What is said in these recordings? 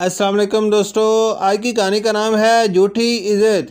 अस्सलाम वालेकुम दोस्तों, आज की कहानी का नाम है झूठी इज़्ज़त।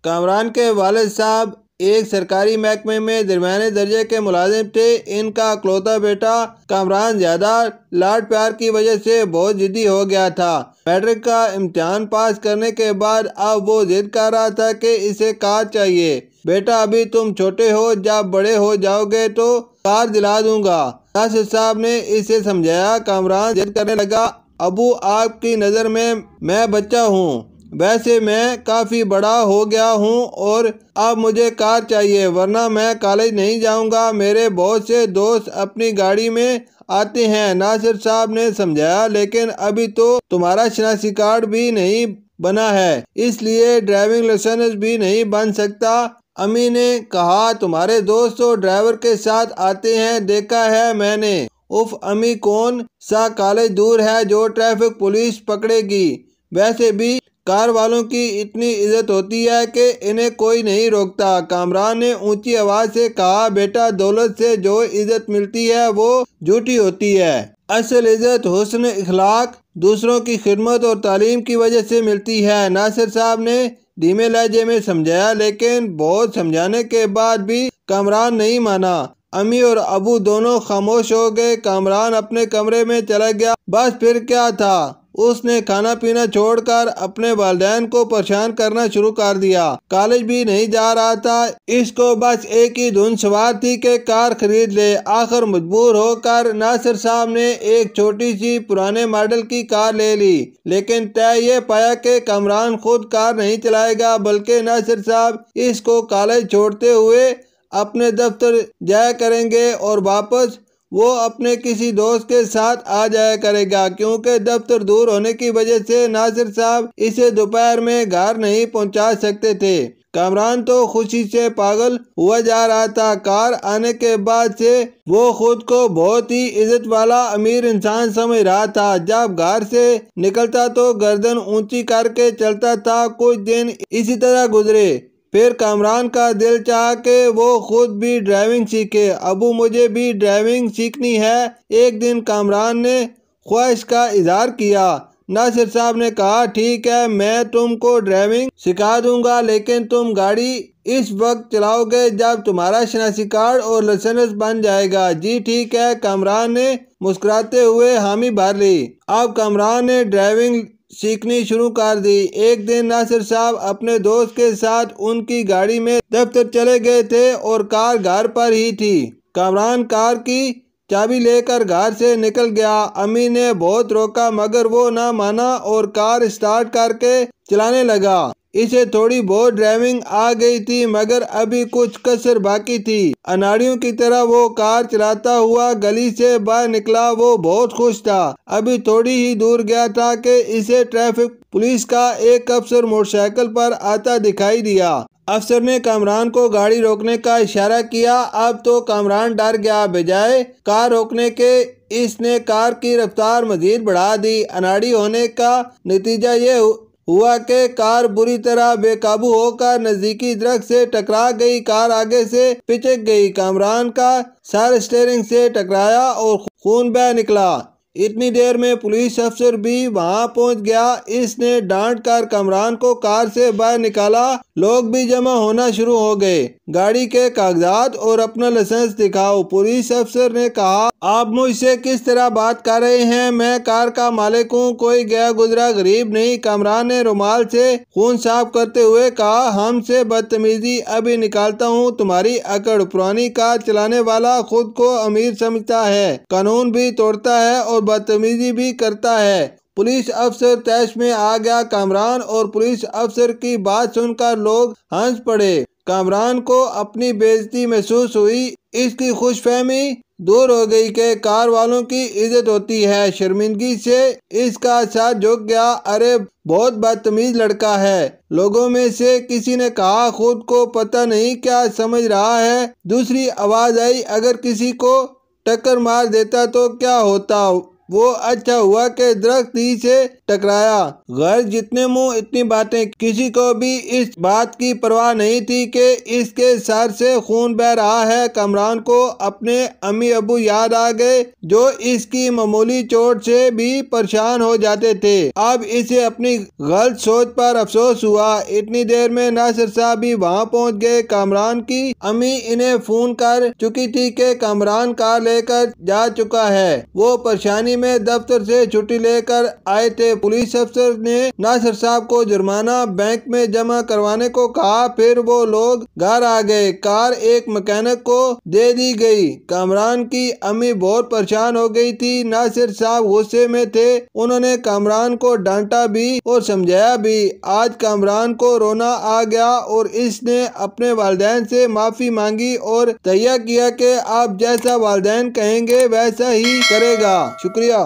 कामरान के वालिद साहब एक सरकारी महकमे में दरमियाने दर्जे के मुलाजिम थे। इनका इकलौता बेटा कामरान ज़्यादा लाड प्यार की वजह से बहुत ज़िद्दी हो गया था। मैट्रिक का इम्तिहान पास करने के बाद अब वो जिद कर रहा था कि इसे कार चाहिए। बेटा अभी तुम छोटे हो, जब बड़े हो जाओगे तो कार दिला दूंगा। नासिर साहब ने इसे समझाया। कामरान जिद करने लगा, अबू आपकी नज़र में मैं बच्चा हूँ, वैसे मैं काफ़ी बड़ा हो गया हूँ और अब मुझे कार चाहिए वरना मैं कॉलेज नहीं जाऊँगा। मेरे बहुत से दोस्त अपनी गाड़ी में आते हैं। नासिर साहब ने समझाया, लेकिन अभी तो तुम्हारा शनाख्ती कार्ड भी नहीं बना है, इसलिए ड्राइविंग लाइसेंस भी नहीं बन सकता। अम्मी ने कहा, तुम्हारे दोस्त तो ड्राइवर के साथ आते हैं, देखा है मैंने। उफ अम्मी, कौन सा कॉलेज दूर है जो ट्रैफिक पुलिस पकड़ेगी। वैसे भी कार वालों की इतनी इज्जत होती है कि इन्हें कोई नहीं रोकता। कामरान ने ऊंची आवाज से कहा, बेटा दौलत से जो इज्जत मिलती है वो झूठी होती है। असल इज्जत हुस्न इखलाक, दूसरों की खिदमत और तालीम की वजह से मिलती है। नासिर साहब ने धीमे लहजे में समझाया, लेकिन बहुत समझाने के बाद भी कामरान नहीं माना। अम्मी और अबू दोनों खामोश हो गए। कामरान अपने कमरे में चला गया। बस फिर क्या था, उसने खाना पीना छोड़कर अपने वालिदैन को परेशान करना शुरू कर दिया। कॉलेज भी नहीं जा रहा था, इसको बस एक ही धुन सवार थी कि कार खरीद ले। आखिर मजबूर होकर नासिर साहब ने एक छोटी सी पुराने मॉडल की कार ले ली, लेकिन तय ये पाया कि कामरान खुद कार नहीं चलाएगा, बल्कि नासिर साहब इसको कॉलेज छोड़ते हुए अपने दफ्तर जाया करेंगे और वापस वो अपने किसी दोस्त के साथ आ जाया करेगा, क्योंकि दफ्तर दूर होने की वजह से नासिर साहब इसे दोपहर में घर नहीं पहुंचा सकते थे। कामरान तो खुशी से पागल हुआ जा रहा था। कार आने के बाद से वो खुद को बहुत ही इज्जत वाला अमीर इंसान समझ रहा था। जब घर से निकलता तो गर्दन ऊंची करके चलता था। कुछ दिन इसी तरह गुजरे, फिर कामरान का दिल चाहा कि वो खुद भी ड्राइविंग सीखे। अबू मुझे भी ड्राइविंग सीखनी है, एक दिन कामरान ने ख्वाहिश का इजहार किया। नासिर साहब ने कहा, ठीक है मैं तुमको ड्राइविंग सिखा दूंगा, लेकिन तुम गाड़ी इस वक्त चलाओगे जब तुम्हारा शनाख्ती कार्ड और लाइसेंस बन जाएगा। जी ठीक है, कामरान ने मुस्कुराते हुए हामी भर ली। अब कामरान ने ड्राइविंग सीखनी शुरू कर दी। एक दिन नासिर साहब अपने दोस्त के साथ उनकी गाड़ी में दफ्तर चले गए थे और कार घर पर ही थी। कामरान कार की चाबी लेकर घर से निकल गया। अम्मी ने बहुत रोका मगर वो ना माना और कार स्टार्ट करके चलाने लगा। इसे थोड़ी बहुत ड्राइविंग आ गई थी, मगर अभी कुछ कसर बाकी थी। अनाड़ियों की तरह वो कार चलाता हुआ गली से बाहर निकला। वो बहुत खुश था। अभी थोड़ी ही दूर गया था कि इसे ट्रैफिक पुलिस का एक अफसर मोटरसाइकिल पर आता दिखाई दिया। अफसर ने कामरान को गाड़ी रोकने का इशारा किया। अब तो कामरान डर गया। बजाय कार रोकने के इसने कार की रफ्तार मजीद बढ़ा दी। अनाड़ी होने का नतीजा ये हुआ कि कार बुरी तरह बेकाबू होकर नजदीकी दरख्त से टकरा गई। कार आगे से पिचक गई। कामरान का सर स्टीयरिंग से टकराया और खून बह निकला। इतनी देर में पुलिस अफसर भी वहां पहुंच गया। इसने डांट कर कामरान को कार से बाहर निकाला। लोग भी जमा होना शुरू हो गए। गाड़ी के कागजात और अपना लाइसेंस दिखाओ। पुलिस अफसर ने कहा, आप मुझसे किस तरह बात कर रहे हैं, मैं कार का मालिक हूँ, कोई गया गुजरा गरीब नहीं। कामरान ने रुमाल से खून साफ करते हुए कहा, हमसे बदतमीजी अभी निकालता हूँ तुम्हारी अकड़। पुरानी कार चलाने वाला खुद को अमीर समझता है, कानून भी तोड़ता है और बदतमीजी भी करता है। पुलिस अफसर तैश में आ गया। कामरान और पुलिस अफसर की बात सुनकर लोग हंस पड़े। कामरान को अपनी बेइज्जती महसूस हुई। इसकी खुशफहमी दूर हो गई कि कार वालों की इज्जत होती है। शर्मिंदगी से इसका सर झुक गया। अरे बहुत बदतमीज लड़का है, लोगों में से किसी ने कहा। खुद को पता नहीं क्या समझ रहा है। दूसरी आवाज आई, अगर किसी को टक्कर मार देता तो क्या होता, वो अच्छा हुआ कि दरख्त ही से टकराया। घर जितने मुंह इतनी बातें। किसी को भी इस बात की परवाह नहीं थी कि इसके सर से खून बह रहा है। कामरान को अपने अम्मी अबू याद आ गए जो इसकी मामूली चोट से भी परेशान हो जाते थे। अब इसे अपनी गलत सोच पर अफसोस हुआ। इतनी देर में नासिर साहब भी वहाँ पहुँच गए। कामरान की अम्मी इन्हें फोन कर चुकी थी कि कामरान कार लेकर जा चुका है। वो परेशानी में दफ्तर से छुट्टी लेकर आए थे। पुलिस अफसर ने नासिर साहब को जुर्माना बैंक में जमा करवाने को कहा। फिर वो लोग घर आ गए। कार एक मैकेनिक को दे दी गई। कामरान की अम्मी बहुत परेशान हो गई थी। नासिर साहब गुस्से में थे। उन्होंने कामरान को डांटा भी और समझाया भी। आज कामरान को रोना आ गया और इसने अपने वालिदैन से माफी मांगी और तैयार किया कि आप जैसा वालिदैन कहेंगे वैसा ही करेगा। शुक्रिया।